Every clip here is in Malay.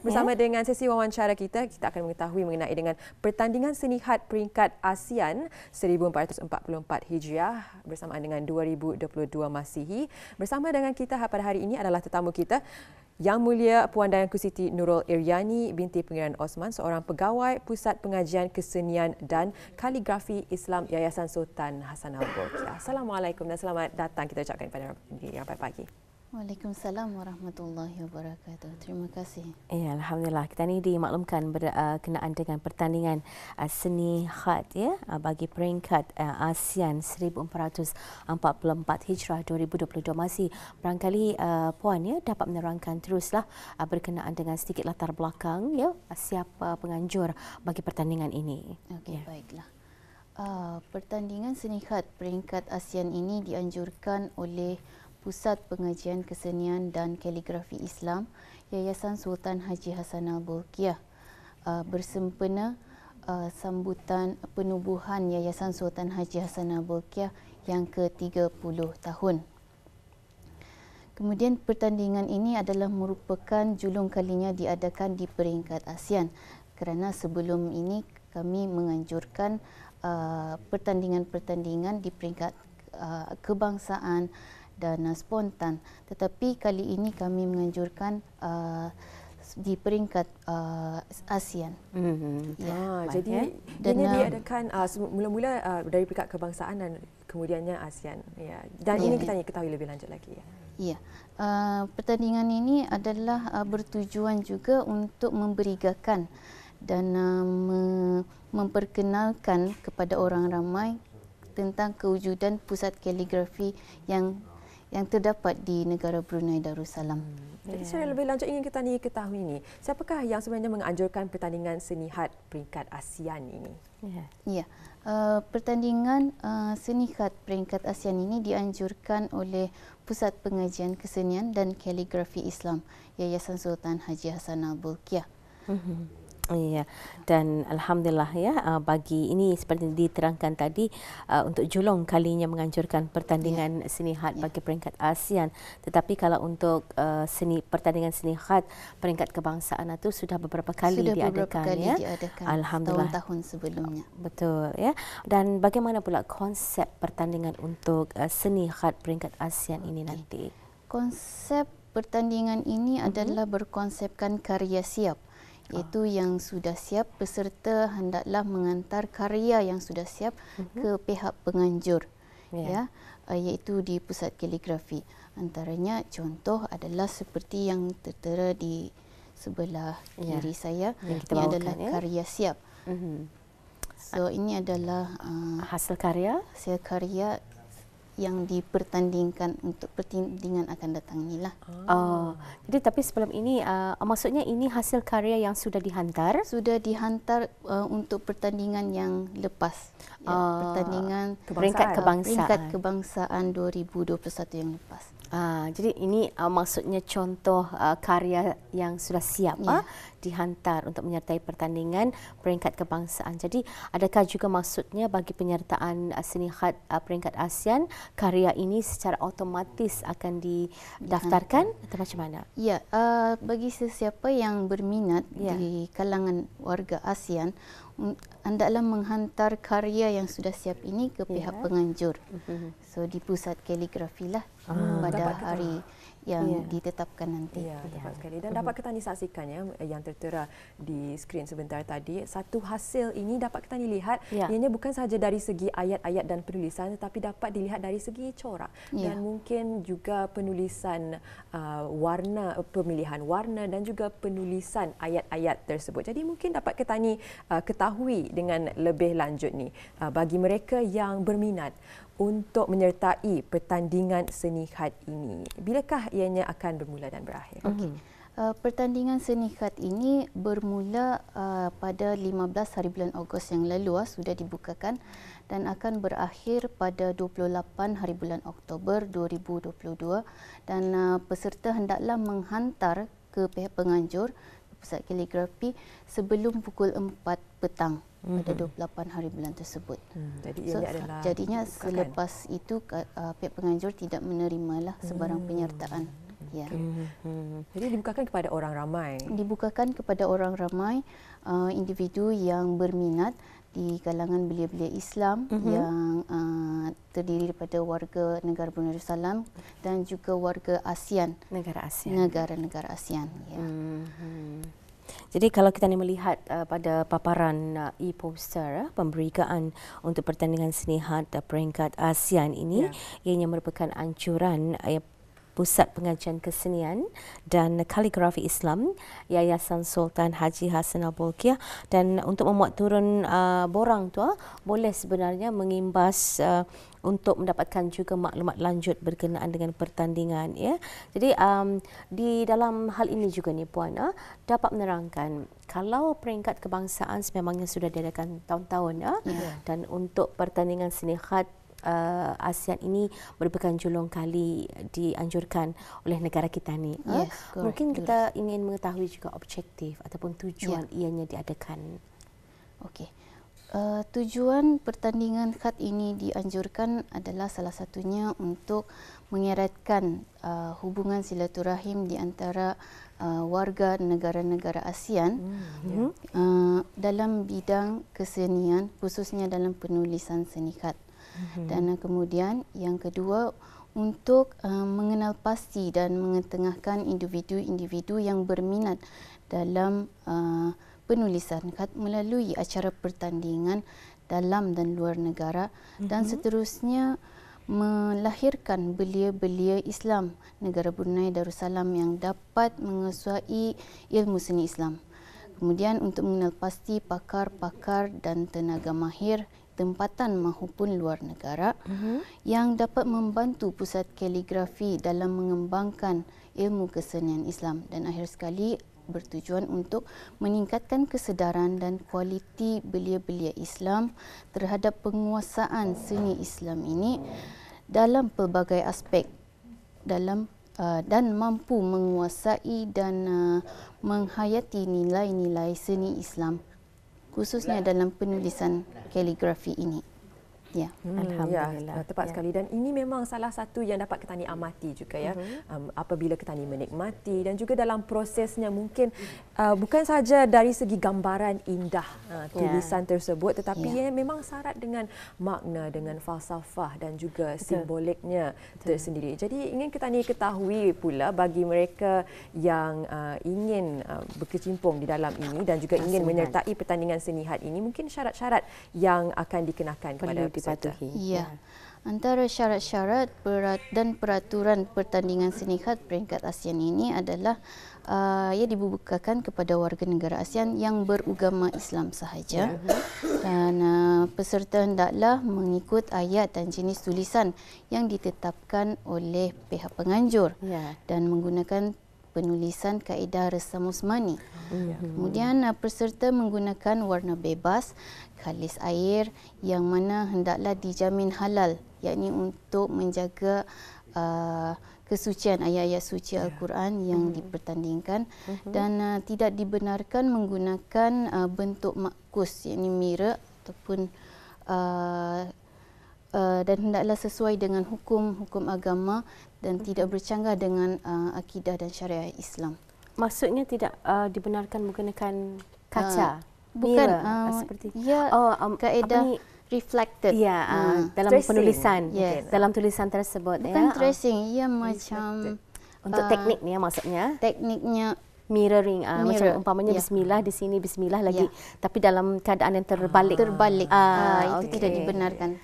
Bersama dengan sesi wawancara kita akan mengetahui mengenai dengan pertandingan seni had peringkat ASEAN 1444 Hijriah bersamaan dengan 2022 Masihi. Bersama dengan kita pada hari ini adalah tetamu kita, Yang Mulia Puan Dayanku Siti Nurul Iryani binti Pangeran Osman, seorang pegawai Pusat Pengajian Kesenian dan Kaligrafi Islam Yayasan Sultan Hassanal Bolkiah. Assalamualaikum dan selamat datang kita ucapkan pada pagi. Waalaikumsalam warahmatullahi wabarakatuh. Terima kasih. Ya, alhamdulillah kita ni dimaklumkan berkenaan dengan pertandingan seni had ya bagi peringkat ASEAN 1444 Hijrah 2022 masih barangkali puan ya dapat menerangkan teruslah berkenaan dengan sedikit latar belakang ya siapa penganjur bagi pertandingan ini. Okey, baiklah. Pertandingan seni had peringkat ASEAN ini dianjurkan oleh Pusat Pengajian Kesenian dan Kaligrafi Islam Yayasan Sultan Haji Hassanal Bolkiah bersempena sambutan penubuhan Yayasan Sultan Haji Hassanal Bolkiah yang ke-30 tahun. Kemudian pertandingan ini adalah merupakan julung kalinya diadakan di peringkat ASEAN kerana sebelum ini kami menganjurkan pertandingan-pertandingan di peringkat kebangsaan dan spontan, tetapi kali ini kami menganjurkan di peringkat ASEAN. Ya, jadi ini diadakan mula-mula dari peringkat kebangsaan dan kemudiannya ASEAN. Ya. Dan ini kita ketahui lebih lanjut lagi. Ya, pertandingan ini adalah bertujuan juga untuk memberigakan dan memperkenalkan kepada orang ramai tentang kewujudan pusat kaligrafi yang terdapat di negara Brunei Darussalam. Jadi secara lebih lanjut ingin kita ketahui ni, siapakah yang sebenarnya menganjurkan pertandingan seni had peringkat ASEAN ini? Ya, pertandingan seni had peringkat ASEAN ini dianjurkan oleh Pusat Pengajian Kesenian dan Kaligrafi Islam Yayasan Sultan Haji Hassanal Bolkiah. Ya, dan alhamdulillah ya bagi ini seperti diterangkan tadi untuk julung kalinya menganjurkan pertandingan seni had bagi peringkat ASEAN, tetapi kalau untuk pertandingan seni had peringkat kebangsaan itu sudah beberapa kali diadakan ya. Alhamdulillah tahun-tahun sebelumnya. Betul ya. Dan bagaimana pula konsep pertandingan untuk seni had peringkat ASEAN ini nanti? Konsep pertandingan ini adalah berkonsepkan karya siap, iaitu yang sudah siap peserta hendaklah mengantar karya yang sudah siap ke pihak penganjur iaitu di pusat kaligrafi. Antaranya contoh adalah seperti yang tertera di sebelah kiri saya, ini adalah karya siap. So ini adalah hasil karya yang dipertandingkan untuk pertandingan akan datang inilah. Jadi tapi sebelum ini maksudnya ini hasil karya yang sudah dihantar? Sudah dihantar untuk pertandingan yang lepas. Pertandingan peringkat kebangsaan 2021 yang lepas. Jadi ini maksudnya contoh karya yang sudah siap dihantar untuk menyertai pertandingan peringkat kebangsaan. Jadi adakah juga maksudnya bagi penyertaan seni had peringkat ASEAN karya ini secara otomatis akan didaftarkan atau macam mana? Ya, bagi sesiapa yang berminat di kalangan warga ASEAN hendaklah menghantar karya yang sudah siap ini ke pihak penganjur. So di pusat kaligrafi lah pada hari yang ditetapkan nanti. Ya, tepat sekali. Dan dapat kita saksikan yang tertera di skrin sebentar tadi, satu hasil ini dapat kita lihat ianya bukan sahaja dari segi ayat-ayat dan penulisan, tetapi dapat dilihat dari segi corak dan mungkin juga penulisan warna, pemilihan warna dan juga penulisan ayat-ayat tersebut. Jadi mungkin dapat kita ketahui dengan lebih lanjut ni bagi mereka yang berminat untuk menyertai pertandingan seni had ini. Bilakah ianya akan bermula dan berakhir? Pertandingan seni had ini bermula pada 15 hari bulan Ogos yang lalu sudah dibukakan dan akan berakhir pada 28 hari bulan Oktober 2022 dan peserta hendaklah menghantar ke pihak penganjur pusat kaligrafi sebelum pukul 4 petang pada 28 hari bulan tersebut. Jadinya selepas itu pihak penganjur tidak menerimalah sebarang penyertaan. Ya. Jadi dibukakan kepada orang ramai. Dibukakan kepada orang ramai, individu yang berminat di kalangan belia-belia Islam yang terdiri daripada warga negara Brunei Darussalam dan juga warga ASEAN. Negara-negara ASEAN. Ya. Jadi kalau kita ni melihat pada paparan e-poster pemberitaan untuk pertandingan seni had peringkat ASEAN ini, ianya merupakan anjuran Pusat Pengajian Kesenian dan Kaligrafi Islam Yayasan Sultan Haji Hassan Al-Bolkiah, dan untuk memuat turun borang tu boleh sebenarnya mengimbas untuk mendapatkan juga maklumat lanjut berkenaan dengan pertandingan, ya. Jadi di dalam hal ini juga ni Puan dapat menerangkan kalau peringkat kebangsaan sememangnya sudah diadakan tahun-tahun dan untuk pertandingan seni had ASEAN ini merupakan julung kali dianjurkan oleh negara kita ni. Mungkin kita ingin mengetahui juga objektif ataupun tujuan ianya diadakan. Okey. Tujuan pertandingan had ini dianjurkan adalah salah satunya untuk mengeratkan hubungan silaturahim di antara warga negara-negara ASEAN dalam bidang kesenian, khususnya dalam penulisan seni had. Dan kemudian yang kedua, untuk mengenal pasti dan mengetengahkan individu-individu yang berminat dalam penulisan had melalui acara pertandingan dalam dan luar negara, dan seterusnya melahirkan belia-belia Islam negara Brunei Darussalam yang dapat menguasai ilmu seni Islam. Kemudian untuk mengenal pasti pakar-pakar dan tenaga mahir tempatan maupun luar negara yang dapat membantu pusat kaligrafi dalam mengembangkan ilmu kesenian Islam, dan akhir sekali bertujuan untuk meningkatkan kesedaran dan kualiti belia-belia Islam terhadap penguasaan seni Islam ini dalam pelbagai aspek dan mampu menguasai dan menghayati nilai-nilai seni Islam khususnya dalam penulisan kaligrafi ini. Ya, alhamdulillah. Tepat sekali, dan ini memang salah satu yang dapat kita ni amati juga, ya. Apabila kita ni menikmati dan juga dalam prosesnya mungkin bukan saja dari segi gambaran indah tulisan tersebut, tetapi ia memang syarat dengan makna, dengan falsafah dan juga simboliknya tersendiri. Jadi ingin kita ni ketahui pula bagi mereka yang ingin berkecimpung di dalam ini dan juga ingin menyertai pertandingan seni had ini, mungkin syarat-syarat yang akan dikenakan kepada dipatuhi. Ya. Antara syarat-syarat dan peraturan pertandingan seni had peringkat ASEAN ini adalah ia dibukakan kepada warga negara ASEAN yang beragama Islam sahaja, dan peserta hendaklah mengikut ayat dan jenis tulisan yang ditetapkan oleh pihak penganjur dan menggunakan penulisan kaedah resam Usmani. Kemudian peserta menggunakan warna bebas, khalis air yang mana hendaklah dijamin halal, yakni untuk menjaga kesucian ayat-ayat suci Al-Quran yang dipertandingkan, dan tidak dibenarkan menggunakan bentuk makus, yakni mirror ataupun dan hendaklah sesuai dengan hukum-hukum agama dan tidak bercanggah dengan akidah dan syariat Islam. Maksudnya tidak dibenarkan menggunakan kaca, bukan seperti kaedah reflected dalam tracing, penulisan, dalam tulisan tersebut, bukan tracing, ia macam untuk teknik ni maksudnya tekniknya mirroring, macam umpamanya bismillah di sini, bismillah lagi, tapi dalam keadaan yang terbalik itu tidak dibenarkan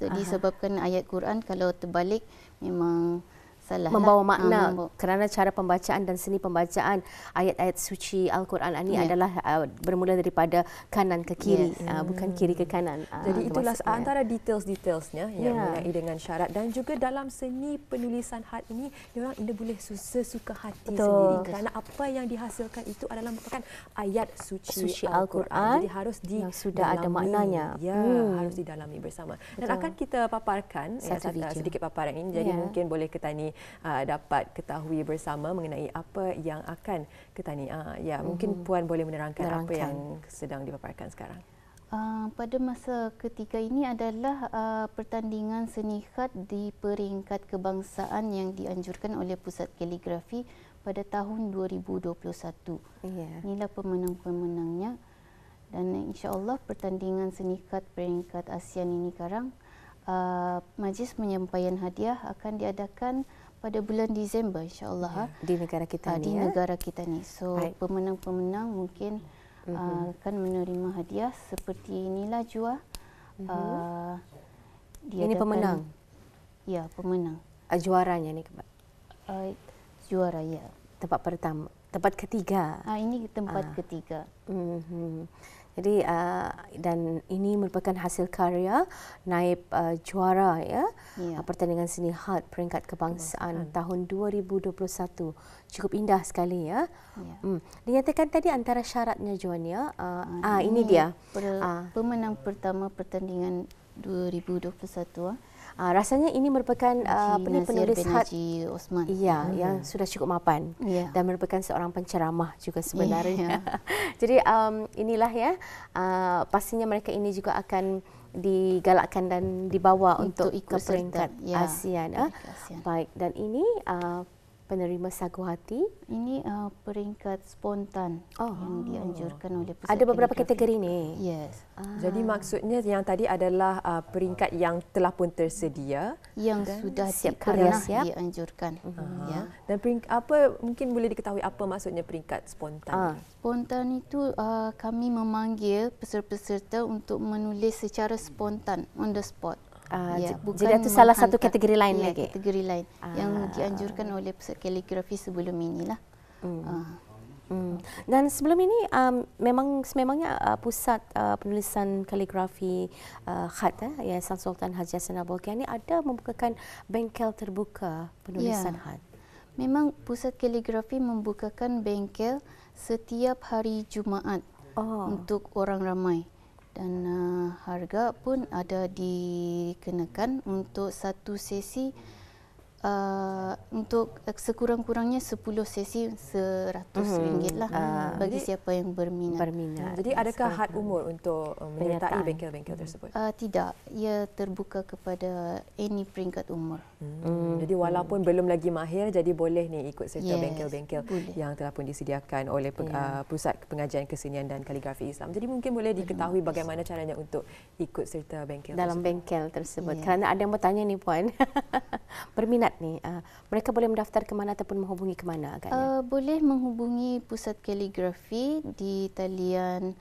disebabkan ayat Quran kalau terbalik memang salah, membawa makna, kerana cara pembacaan dan seni pembacaan ayat-ayat suci Al-Quran ini adalah bermula daripada kanan ke kiri, bukan kiri ke kanan. Jadi itulah antara details-detailsnya yang mengenai dengan syarat, dan juga dalam seni penulisan had ini diorang boleh sesuka hati sendiri, kerana apa yang dihasilkan itu adalah merupakan ayat suci Al-Quran. Jadi harus yang sudah ada maknanya. Harus didalami bersama. Dan akan kita paparkan sedikit paparan ini, jadi mungkin boleh kita ni dapat ketahui bersama mengenai apa yang akan kita ni mungkin Puan boleh menerangkan apa yang sedang dipaparkan sekarang. Pada masa ketiga ini adalah pertandingan seni khat di peringkat kebangsaan yang dianjurkan oleh Pusat Kaligrafi pada tahun 2021. Inilah pemenang-pemenangnya, dan insya-Allah pertandingan seni khat peringkat ASEAN ini sekarang majlis penyampaian hadiah akan diadakan pada bulan Disember insya-Allah di negara kita di negara kita ni. So pemenang-pemenang mungkin akan menerima hadiah seperti inilah Jua. Ini pemenang? Ya, pemenang. Juaranya ni? Juara, ya. Tempat pertama, tempat ketiga. Ini tempat ketiga. Jadi dan ini merupakan hasil karya naib juara pertandingan seni khat peringkat kebangsaan tahun 2021. Cukup indah sekali ya. Dinyatakan tadi antara syaratnya Juan ya. Ini dia. Pemenang pertama pertandingan 2021. Rasanya ini merupakan penulis khat Osman. Ya, yang sudah cukup mapan dan merupakan seorang penceramah juga sebenarnya. Jadi inilah ya, pastinya mereka ini juga akan digalakkan dan dibawa untuk ikut peringkat ASEAN. Baik, dan ini penerima sagu hati. Ini peringkat spontan yang dianjurkan oleh Pusat. Ada beberapa kategori ni. Yes. Jadi maksudnya yang tadi adalah peringkat yang telah pun tersedia, yang sudah siap dianjurkan. Dan apa mungkin boleh diketahui apa maksudnya peringkat spontan? Spontan itu kami memanggil peserta-peserta untuk menulis secara spontan, on the spot. Jadi itu salah satu kategori lain lagi. Kategori lain yang dianjurkan oleh Pusat Kaligrafi sebelum inilah. Dan sebelum ini sememangnya Pusat Penulisan Kaligrafi Khat Yayasan Sultan Haji Hassanal Bolkiah ini ada membukakan bengkel terbuka penulisan khat. Memang Pusat Kaligrafi membukakan bengkel setiap hari Jumaat untuk orang ramai. Dan harga pun ada dikenakan untuk satu sesi, untuk sekurang-kurangnya 10 sesi RM100 lah bagi siapa yang berminat. Jadi adakah had umur untuk menyertai bengkel-bengkel tersebut? Tidak, ia terbuka kepada any peringkat umur. Jadi walaupun belum lagi mahir, jadi boleh ni ikut serta bengkel-bengkel yang telah pun disediakan oleh Pusat Pengajian Kesenian dan Kaligrafi Islam. Jadi mungkin boleh diketahui bagaimana caranya untuk ikut serta bengkel dalam bengkel tersebut. Kerana ada yang bertanya ni Puan, berminat ni, mereka boleh mendaftar ke mana ataupun menghubungi ke mana agaknya? Boleh menghubungi Pusat Kaligrafi di talian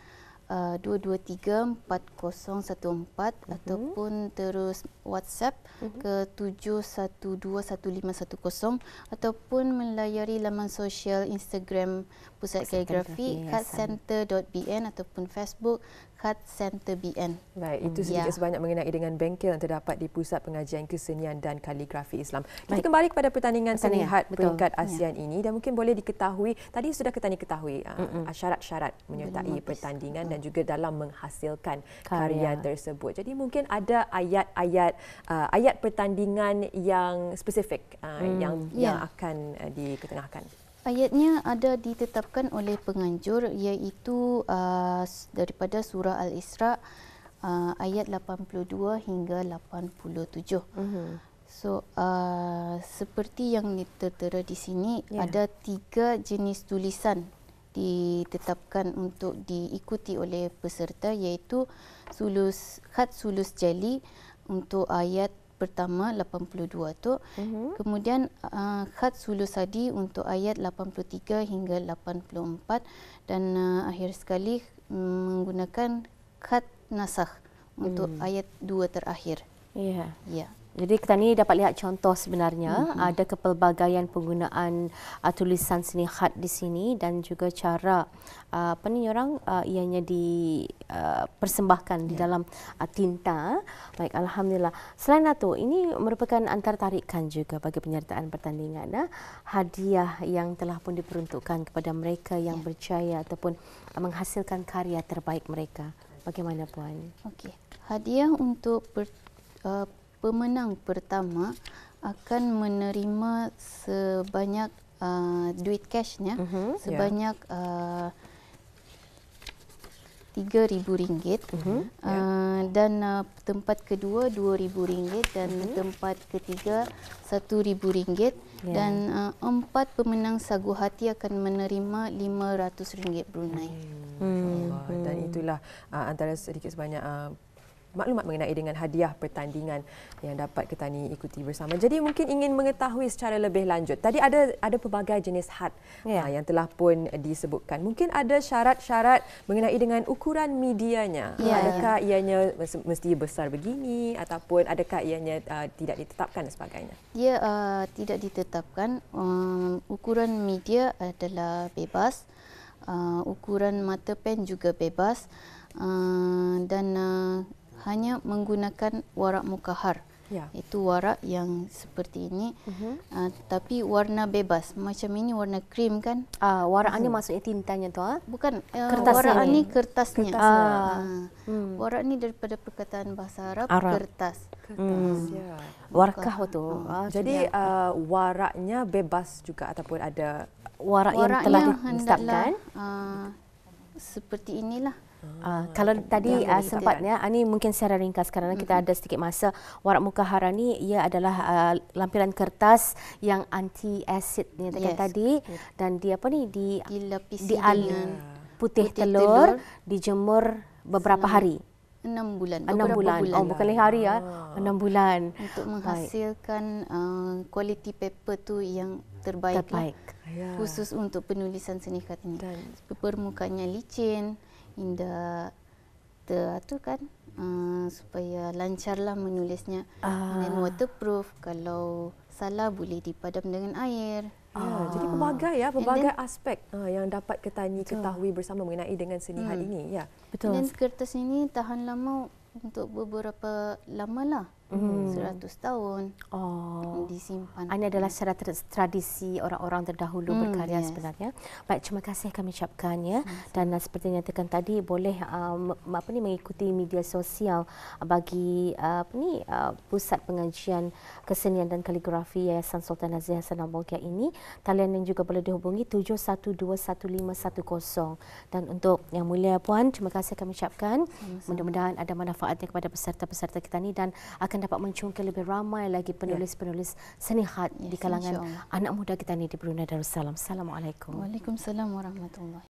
223-4014 ataupun terus WhatsApp ke 7121-1510 ataupun melayari laman sosial Instagram Pusat Kaligrafi khatcenter.bn ataupun Facebook khatcenterbn. Baik, itu sedikit sebanyak mengenai dengan bengkel yang terdapat di Pusat Pengajian Kesenian dan Kaligrafi Islam. Kita kembali kepada pertandingan seni khat peringkat ASEAN ini, dan mungkin boleh diketahui, tadi sudah kita ketahui syarat-syarat menyertai pertandingan dan juga dalam menghasilkan karya tersebut. Jadi mungkin ada ayat pertandingan yang spesifik yang akan diketengahkan. Ayatnya ada ditetapkan oleh penganjur, iaitu daripada surah Al-Isra ayat 82 hingga 87. So seperti yang tertera di sini, ada 3 jenis tulisan ditetapkan untuk diikuti oleh peserta, iaitu khat sulus jali untuk ayat pertama 82 tu, kemudian khat sulus hadi untuk ayat 83 hingga 84, dan akhir sekali menggunakan khat nasakh untuk ayat 2 terakhir. Jadi kita ni dapat lihat contoh sebenarnya ada kepelbagaian penggunaan tulisan seni khat di sini, dan juga cara ianya dipersembahkan di dalam tinta. Baik, alhamdulillah. Selain itu, ini merupakan antartarikan juga bagi penyertaan pertandingan. Hadiah yang telah pun diperuntukkan kepada mereka yang berjaya ataupun menghasilkan karya terbaik mereka. Bagaimana Puan? Okey. Hadiah untuk pemenang pertama akan menerima sebanyak duit cashnya sebanyak RM3,000 dan tempat kedua RM2,000 dan tempat ketiga RM1,000 dan 4 pemenang sagu hati akan menerima RM500 Brunei. Dan itulah antara sedikit sebanyak maklumat mengenai dengan hadiah pertandingan yang dapat petani ikuti bersama. Jadi mungkin ingin mengetahui secara lebih lanjut. Tadi ada pelbagai jenis had yang telah pun disebutkan. Mungkin ada syarat-syarat mengenai dengan ukuran medianya. Adakah ianya mesti besar begini ataupun adakah ianya tidak ditetapkan dan sebagainya? Dia tidak ditetapkan. Ukuran media adalah bebas. Ukuran mata pen juga bebas. Dan hanya menggunakan warak mukahar. Itu warak yang seperti ini, tapi warna bebas. Macam ini warna krim kan? Warak ni maksudnya tintanya tu? Bukan, kertasnya warak ni? ini kertasnya. Warak ni daripada perkataan bahasa Arab. Kertas. Warakah tu? Jadi waraknya bebas juga ataupun ada warak yang telah ditetapkan? Seperti inilah. Kalau tadi sempatnya, ini mungkin secara ringkas kerana kita ada sedikit masa. Warak mukahara ni ia adalah lampiran kertas yang anti acid ni tadi dan dia dilapisi dengan putih telur, dijemur beberapa hari. 6 bulan. 6 bulan. Oh, bukan 5 hari 6 bulan. Untuk menghasilkan quality paper tu yang terbaik. Khusus untuk penulisan seni khat ini. Permukaannya licin, indah tu kan, supaya lancarlah menulisnya. Dan waterproof, kalau salah boleh dipadam dengan air. Jadi pelbagai aspek yang dapat petani ketahui bersama mengenai dengan seni had ini. Betul. Dan kertas ini tahan lama untuk beberapa lama lah. 100 tahun disimpan. Ini adalah secara tradisi orang-orang terdahulu berkarya sebenarnya. Baik, terima kasih kami ucapkan ya. Dan seperti yang nyatakan tadi, boleh mengikuti media sosial bagi Pusat Pengajian Kesenian dan Kaligrafi Yayasan Sultan Nazir Hassan Al-Bolkiah ini. Talian yang juga boleh dihubungi 71211510. Dan untuk Yang Mulia Puan, terima kasih kami ucapkan. Mudah-mudahan ada manfaatnya kepada peserta-peserta kita ni dan akan dapat mencungkil lebih ramai lagi penulis-penulis seni khat di kalangan anak muda kita ni di Brunei Darussalam. Assalamualaikum. Waalaikumsalam warahmatullahi.